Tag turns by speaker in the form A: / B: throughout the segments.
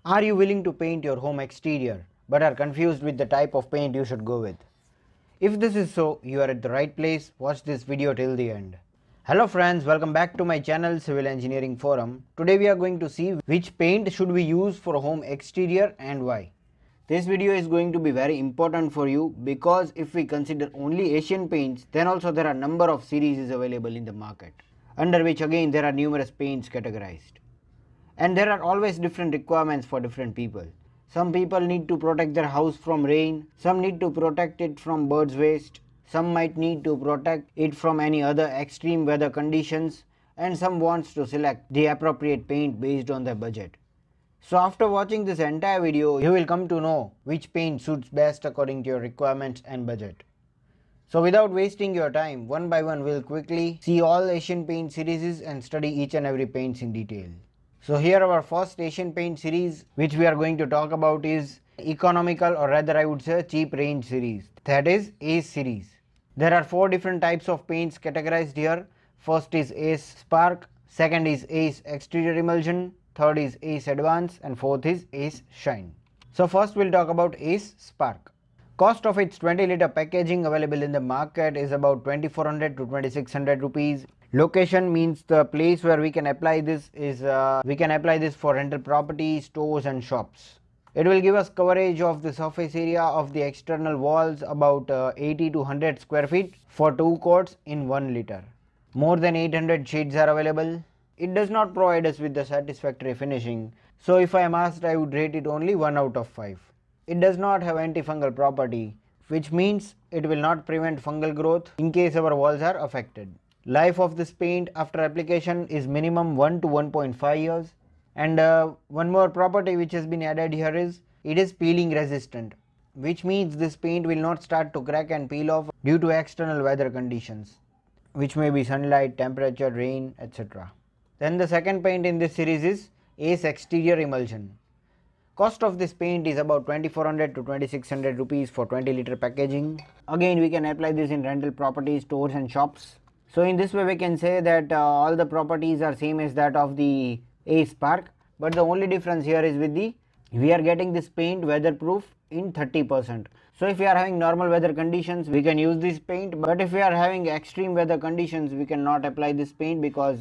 A: Are you willing to paint your home exterior but are confused with the type of paint you should go with? If this is so, you are at the right place. Watch this video till the end. Hello friends, welcome back to my channel Civil Engineering Forum. Today we are going to see which paint should we use for home exterior and why. This video is going to be very important for you because if we consider only Asian paints, then also there are number of series available in the market, under which again there are numerous paints categorized. And there are always different requirements for different people. Some people need to protect their house from rain, some need to protect it from birds waste, some might need to protect it from any other extreme weather conditions, and some wants to select the appropriate paint based on their budget. So after watching this entire video, you will come to know which paint suits best according to your requirements and budget. So without wasting your time, one by one we'll quickly see all Asian paint series and study each and every paints in detail. So here our first Asian paint series which we are going to talk about is economical, or rather I would say cheap range series, that is ACE series. There are 4 different types of paints categorized here. First is ACE Spark, second is ACE Exterior Emulsion, third is ACE Advance, and fourth is ACE Shine. So first we'll talk about ACE Spark. Cost of its 20-liter packaging available in the market is about 2400 to 2600 rupees. Location means the place where we can apply this is for rental property, stores and shops. It will give us coverage of the surface area of the external walls about 80 to 100 square feet for 2 coats in 1 liter. More than 800 shades are available. It does not provide us with the satisfactory finishing, so if I am asked, I would rate it only 1 out of 5. It does not have antifungal property, which means it will not prevent fungal growth in case our walls are affected. Life of this paint after application is minimum 1 to 1.5 years. And one more property which has been added here is it is peeling resistant, which means this paint will not start to crack and peel off due to external weather conditions, which may be sunlight, temperature, rain, etc. Then the second paint in this series is ACE Exterior Emulsion. Cost of this paint is about 2400 to 2600 rupees for 20-liter packaging. Again, we can apply this in rental properties, stores and shops. So in this way we can say that all the properties are same as that of the ACE Spark, but the only difference here is we are getting this paint weatherproof in 30%. So if we are having normal weather conditions, we can use this paint, but if we are having extreme weather conditions, we cannot apply this paint because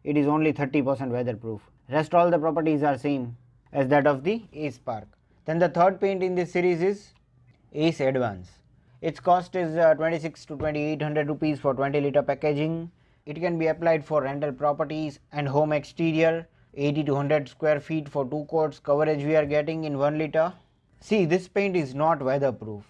A: it is only 30% weatherproof. Rest all the properties are same as that of the ACE Spark. Then the third paint in this series is ACE Advance. Its cost is 26 to 2800 rupees for 20-liter packaging. It can be applied for rental properties and home exterior, 80 to 100 square feet for 2 coats coverage we are getting in 1 liter. See, this paint is not weatherproof,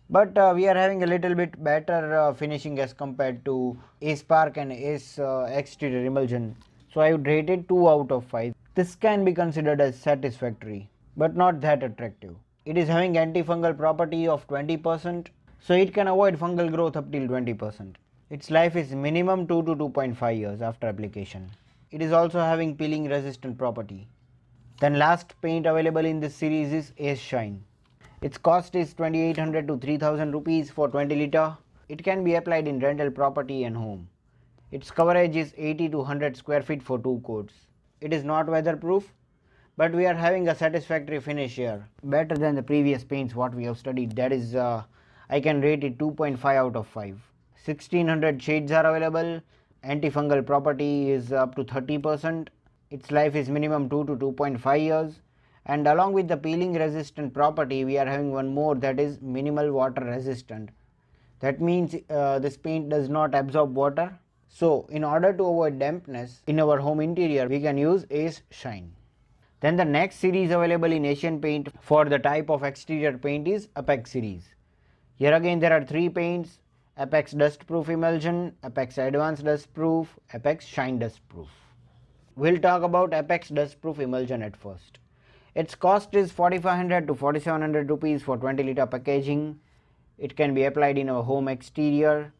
A: but we are having a little bit better finishing as compared to ACE Spark and ACE Exterior Emulsion. So I would rate it 2 out of 5. This can be considered as satisfactory, but not that attractive. It is having antifungal property of 20%, so it can avoid fungal growth up till 20%. Its life is minimum 2 to 2.5 years after application. It is also having peeling resistant property. Then last paint available in this series is ACE Shine. Its cost is 2800 to 3000 rupees for 20 liter. It can be applied in rental property and home. Its coverage is 80 to 100 square feet for 2 coats. It is not weatherproof, but we are having a satisfactory finish here, better than the previous paints what we have studied. That is I can rate it 2.5 out of 5. 1600 shades are available. Antifungal property is up to 30%. Its life is minimum 2 to 2.5 years. And along with the peeling resistant property, we are having one more, that is minimal water resistant. That means this paint does not absorb water. So in order to avoid dampness in our home interior, we can use ACE Shine. Then the next series available in Asian paint for the type of exterior paint is Apex series. Here again there are 3 paints: Apex Dustproof Emulsion, Apex Advanced Dustproof, Apex Shine Dustproof. We'll talk about Apex Dustproof Emulsion at first. Its cost is 4500 to 4700 rupees for 20-liter packaging. It can be applied in our home exterior.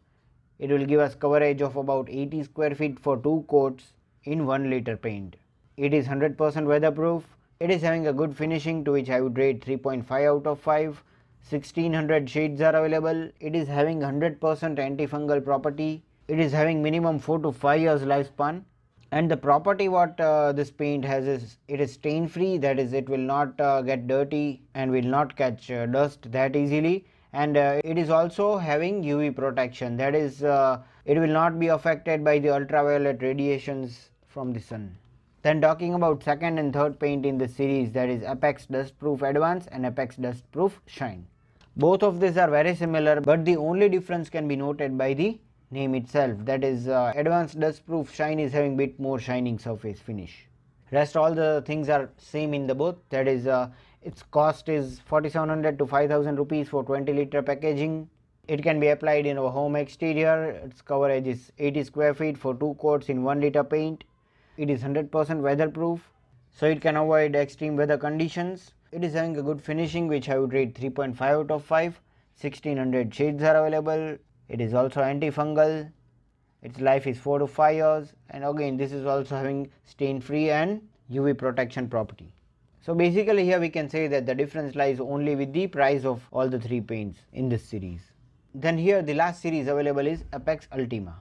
A: It will give us coverage of about 80 square feet for 2 coats in 1 liter paint. It is 100% weatherproof. It is having a good finishing, to which I would rate 3.5 out of 5. 1600 shades are available. It is having 100% antifungal property. It is having minimum 4 to 5 years lifespan. And the property what this paint has is it is stain free, that is it will not get dirty and will not catch dust that easily, and it is also having UV protection, that is it will not be affected by the ultraviolet radiations from the sun. Then talking about second and third paint in the series, that is Apex Dust Proof Advance and Apex Dust Proof Shine. Both of these are very similar, but the only difference can be noted by the name itself, that is Advanced Dust Proof Shine is having bit more shining surface finish. Rest all the things are same in the both, that is its cost is 4700 to 5000 rupees for 20-liter packaging. It can be applied in our home exterior. Its coverage is 80 square feet for 2 coats in 1-liter paint. It is 100% weatherproof, so it can avoid extreme weather conditions. It is having a good finishing, which I would rate 3.5 out of 5. 1600 shades are available. It is also antifungal. Its life is 4 to 5 years, and again this is also having stain free and UV protection property. So basically here we can say that the difference lies only with the price of all the 3 paints in this series. Then here the last series available is Apex Ultima.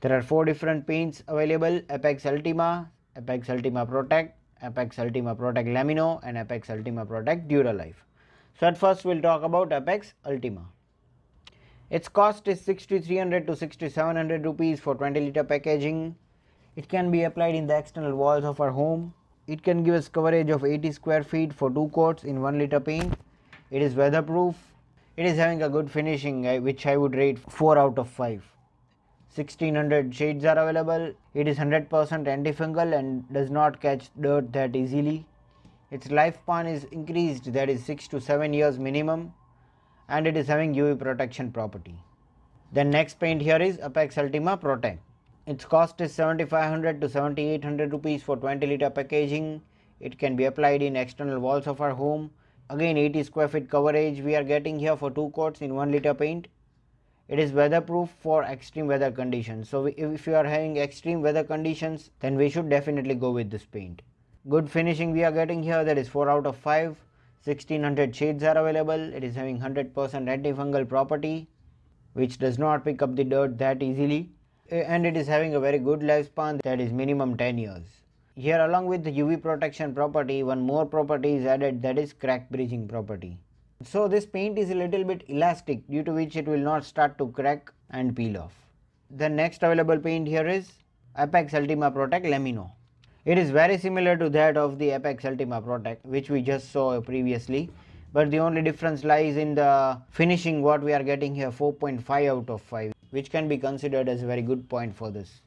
A: There are 4 different paints available: Apex Ultima, Apex Ultima Protect, Apex Ultima Protect Lamino, and Apex Ultima Protect Duralife. So at first we'll talk about Apex Ultima. Its cost is 6300 to 6700 rupees for 20-liter packaging. It can be applied in the external walls of our home. It can give us coverage of 80 square feet for 2 coats in 1-liter paint. It is weatherproof. It is having a good finishing, which I would rate 4 out of 5. 1600 shades are available. It is 100% antifungal and does not catch dirt that easily. Its lifespan is increased, that is 6 to 7 years minimum, and it is having UV protection property. Then next paint here is Apex Ultima Protect. Its cost is 7500 to 7800 rupees for 20-liter packaging. It can be applied in external walls of our home. Again 80 square feet coverage we are getting here for 2 coats in 1-liter paint. It is weatherproof for extreme weather conditions. So if you are having extreme weather conditions, then we should definitely go with this paint. Good finishing we are getting here, that is 4 out of 5. 1600 shades are available. It is having 100% antifungal property, which does not pick up the dirt that easily, and it is having a very good lifespan, that is minimum 10 years. Here along with the UV protection property, one more property is added, that is crack bridging property. So this paint is a little bit elastic, due to which it will not start to crack and peel off. The next available paint here is Apex Ultima Protect Lamino. It is very similar to that of the Apex Ultima Protect, which we just saw previously, but the only difference lies in the finishing. What we are getting here, 4.5 out of 5, which can be considered as a very good point for this.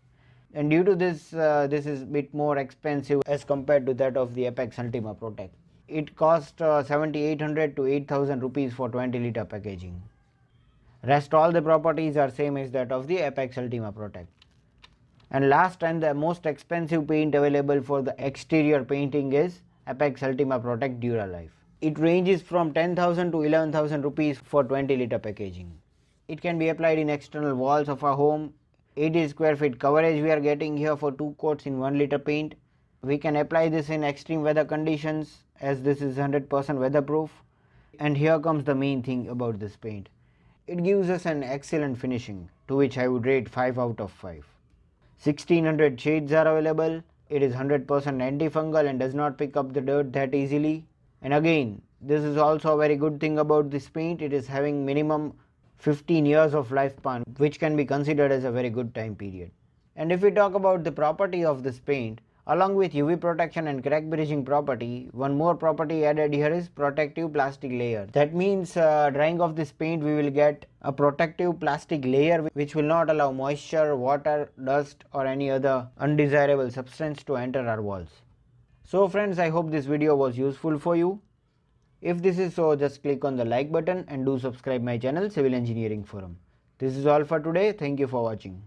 A: And due to this, this is a bit more expensive as compared to that of the Apex Ultima Protect. It costs 7800 to 8000 rupees for 20-liter packaging. Rest all the properties are same as that of the Apex Ultima Protect. And last and the most expensive paint available for the exterior painting is Apex Ultima Protect Duralife. It ranges from 10,000 to 11,000 rupees for 20-liter packaging. It can be applied in external walls of our home. 80 square feet coverage we are getting here for 2 coats in 1-liter paint. We can apply this in extreme weather conditions, as this is 100% weatherproof. And here comes the main thing about this paint. It gives us an excellent finishing, to which I would rate 5 out of 5. 1600 shades are available. It is 100% antifungal and does not pick up the dirt that easily. And again, this is also a very good thing about this paint. It is having minimum 15 years of lifespan, which can be considered as a very good time period. And if we talk about the property of this paint, along with UV protection and crack bridging property, one more property added here is protective plastic layer. That means drying of this paint, we will get a protective plastic layer which will not allow moisture, water, dust or any other undesirable substance to enter our walls. So friends, I hope this video was useful for you. If this is so, just click on the like button and do subscribe my channel Civil Engineering Forum. This is all for today. Thank you for watching.